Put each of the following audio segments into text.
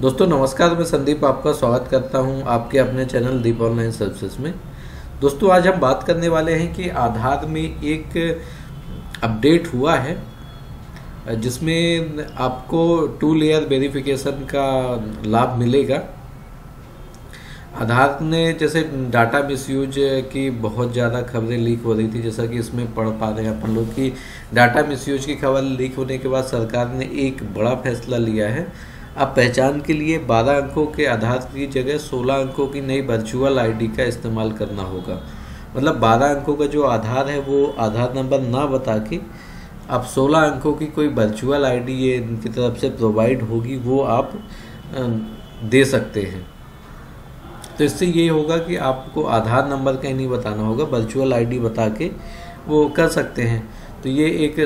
दोस्तों नमस्कार, मैं संदीप आपका स्वागत करता हूं आपके अपने चैनल दीप ऑनलाइन सर्विसेज में। दोस्तों आज हम बात करने वाले हैं कि आधार में एक अपडेट हुआ है जिसमें आपको 2 लेयर वेरिफिकेशन का लाभ मिलेगा। आधार ने जैसे डाटा मिसयूज की बहुत ज़्यादा खबरें लीक हो रही थी, जैसा कि इसमें पढ़ पा रहे हैं अपन लोग कि डाटा मिसयूज की खबर लीक होने के बाद सरकार ने एक बड़ा फैसला लिया है। अब पहचान के लिए 12 अंकों के आधार की जगह 16 अंकों की नई वर्चुअल आईडी का इस्तेमाल करना होगा। मतलब 12 अंकों का जो आधार है वो आधार नंबर ना बता के अब 16 अंकों की कोई वर्चुअल आईडी ये इनकी तरफ से प्रोवाइड होगी, वो आप दे सकते हैं। तो इससे ये होगा कि आपको आधार नंबर कहीं नहीं बताना होगा, वर्चुअल आईडी बता के वो कर सकते हैं। तो ये एक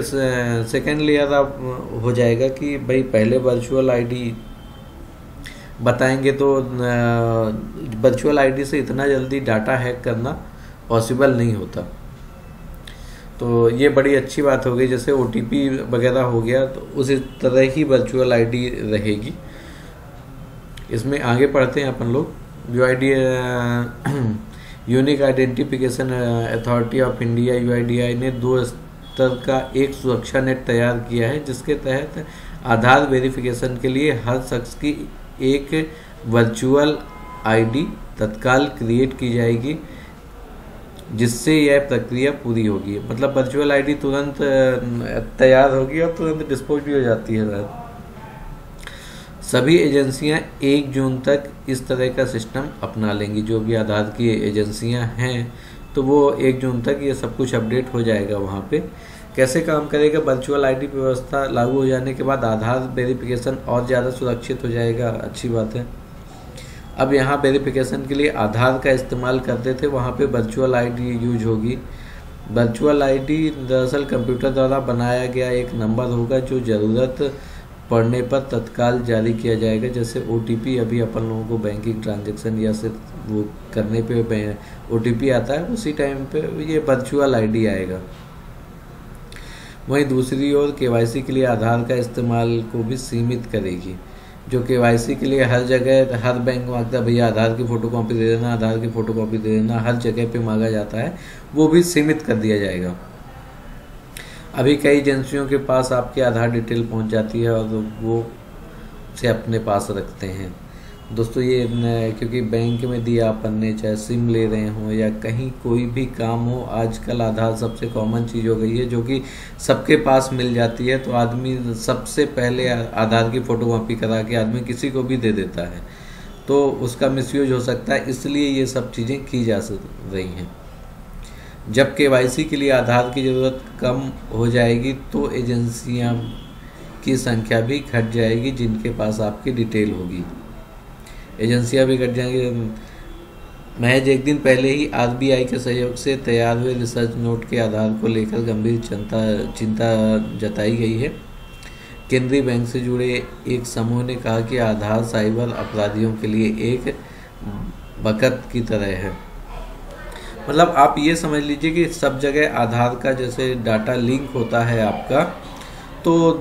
सेकेंड लेयर आप हो जाएगा कि भाई पहले वर्चुअल आईडी बताएंगे तो वर्चुअल आईडी से इतना जल्दी डाटा हैक करना पॉसिबल नहीं होता। तो ये बड़ी अच्छी बात हो गई। जैसे ओटीपी वगैरह हो गया तो उसी तरह ही वर्चुअल आईडी रहेगी। इसमें आगे पढ़ते हैं अपन लोग। UID unique identification authority of India UIDAI ने 2 स्तर का एक सुरक्षा नेट तैयार किया है, जिसके तहत आधार वेरिफिकेशन के लिए हर शख्स की एक वर्चुअल आईडी तत्काल क्रिएट की जाएगी, जिससे यह प्रक्रिया पूरी होगी। मतलब वर्चुअल आईडी तुरंत तैयार होगी और तुरंत डिस्पोज भी हो जाती है। सभी एजेंसियां 1 जून तक इस तरह का सिस्टम अपना लेंगी। जो भी आधार की एजेंसियां हैं तो वो 1 जून तक ये सब कुछ अपडेट हो जाएगा। वहाँ पे कैसे काम करेगा, वर्चुअल आईडी व्यवस्था लागू हो जाने के बाद आधार वेरिफिकेशन और ज़्यादा सुरक्षित हो जाएगा। अच्छी बात है। अब यहाँ वेरिफिकेशन के लिए आधार का इस्तेमाल करते थे, वहाँ पे वर्चुअल आईडी यूज होगी। वर्चुअल आईडी दरअसल कंप्यूटर द्वारा बनाया गया एक नंबर होगा जो ज़रूरत पढ़ने पर तत्काल जारी किया जाएगा। जैसे ओटीपी अभी अपन लोगों को बैंकिंग ट्रांजैक्शन या सिर्फ वो करने पे ओटीपी आता है, उसी टाइम पे ये वर्चुअल आईडी आएगा। वहीं दूसरी ओर केवाईसी के लिए आधार का इस्तेमाल को भी सीमित करेगी। जो केवाईसी के लिए हर जगह हर बैंक मांगता है, भैया आधार की फ़ोटोकॉपी दे देना, आधार की फ़ोटोकॉपी दे देना, हर जगह पे मांगा जाता है, वो भी सीमित कर दिया जाएगा। अभी कई एजेंसियों के पास आपके आधार डिटेल पहुंच जाती है और वो से अपने पास रखते हैं। दोस्तों ये क्योंकि बैंक में दिया अपन ने, चाहे सिम ले रहे हों या कहीं कोई भी काम हो, आजकल आधार सबसे कॉमन चीज़ हो गई है जो कि सबके पास मिल जाती है। तो आदमी सबसे पहले आधार की फ़ोटोकॉपी करा के आदमी किसी को भी दे देता है, तो उसका मिसयूज हो सकता है। इसलिए ये सब चीज़ें की जा रही हैं। जब केवाईसी के लिए आधार की ज़रूरत कम हो जाएगी तो एजेंसियां की संख्या भी घट जाएगी जिनके पास आपकी डिटेल होगी। एजेंसियां भी घट जाएंगी। महज एक दिन पहले ही आरबीआई के सहयोग से तैयार हुए रिसर्च नोट के आधार को लेकर गंभीर चिंता जताई गई है। केंद्रीय बैंक से जुड़े एक समूह ने कहा कि आधार साइबर अपराधियों के लिए एक बकत की तरह है। मतलब आप ये समझ लीजिए कि सब जगह आधार का जैसे डाटा लिंक होता है आपका, तो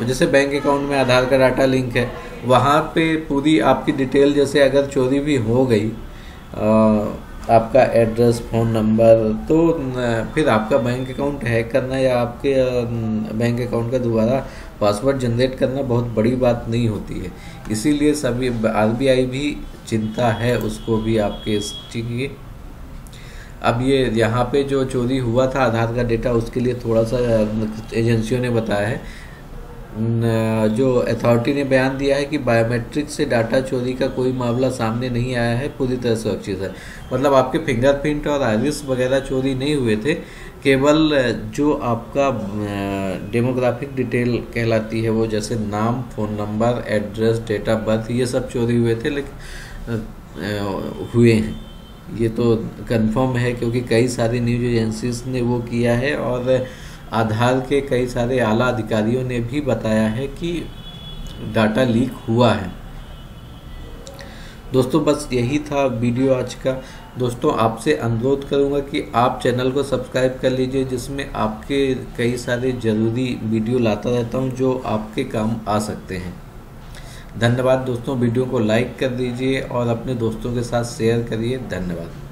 जैसे बैंक अकाउंट में आधार का डाटा लिंक है, वहाँ पे पूरी आपकी डिटेल जैसे अगर चोरी भी हो गई, आपका एड्रेस, फ़ोन नंबर, तो फिर आपका बैंक अकाउंट हैक करना या आपके बैंक अकाउंट का दोबारा पासवर्ड जनरेट करना बहुत बड़ी बात नहीं होती है। इसीलिए सभी आरबीआई भी चिंता है उसको भी आपके इस चीज़ की। अब ये यहाँ पे जो चोरी हुआ था आधार का डेटा, उसके लिए थोड़ा सा एजेंसियों ने बताया है। जो अथॉरिटी ने बयान दिया है कि बायोमेट्रिक से डाटा चोरी का कोई मामला सामने नहीं आया है, पूरी तरह सुरक्षित है। मतलब आपके फिंगरप्रिंट और आइरिस वगैरह चोरी नहीं हुए थे, केवल जो आपका डेमोग्राफिक डिटेल कहलाती है, वो जैसे नाम, phone number, address, date of birth, ये सब चोरी हुए थे, लेकिन हुए हैं। ये तो कंफर्म है क्योंकि कई सारी न्यूज एजेंसीज ने वो किया है और आधार के कई सारे आला अधिकारियों ने भी बताया है कि डाटा लीक हुआ है। दोस्तों बस यही था वीडियो आज का। दोस्तों आपसे अनुरोध करूंगा कि आप चैनल को सब्सक्राइब कर लीजिए, जिसमें आपके कई सारे ज़रूरी वीडियो लाता रहता हूं जो आपके काम आ सकते हैं। धन्यवाद दोस्तों, वीडियो को लाइक कर दीजिए और अपने दोस्तों के साथ शेयर करिए। धन्यवाद।